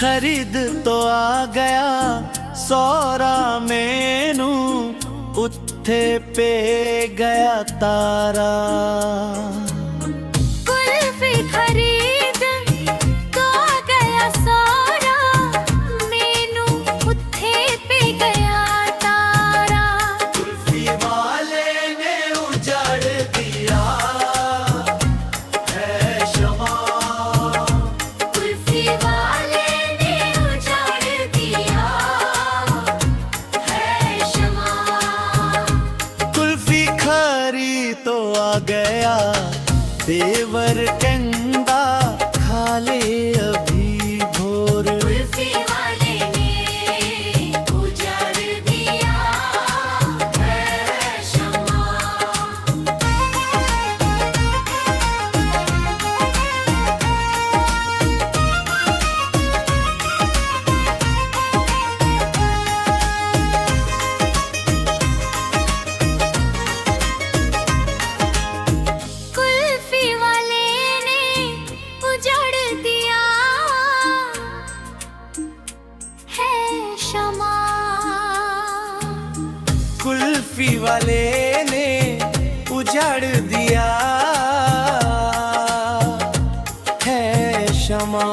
खरीद तो आ गया सौरा मैनू, उत्थे पे गया तारा। कुल्फी खरीद तो आ गया सौरा मैनू, उत्थे पे गया तारा। कुल्फी वाले ने उजाड़ दिया है शमा, कुल्फी वाले ने उजाड़ दिया है शमा। कुल्फी खरी तो आ गया देवर कहंदा, खा ले अभी भोर। कुल्फी वाले ने उजाड़ दिया है शमा। कुल्फी वाले ने उजाड़ दिया है शमा। कुल्फी वाले ने उजाड़ दिया है शमा।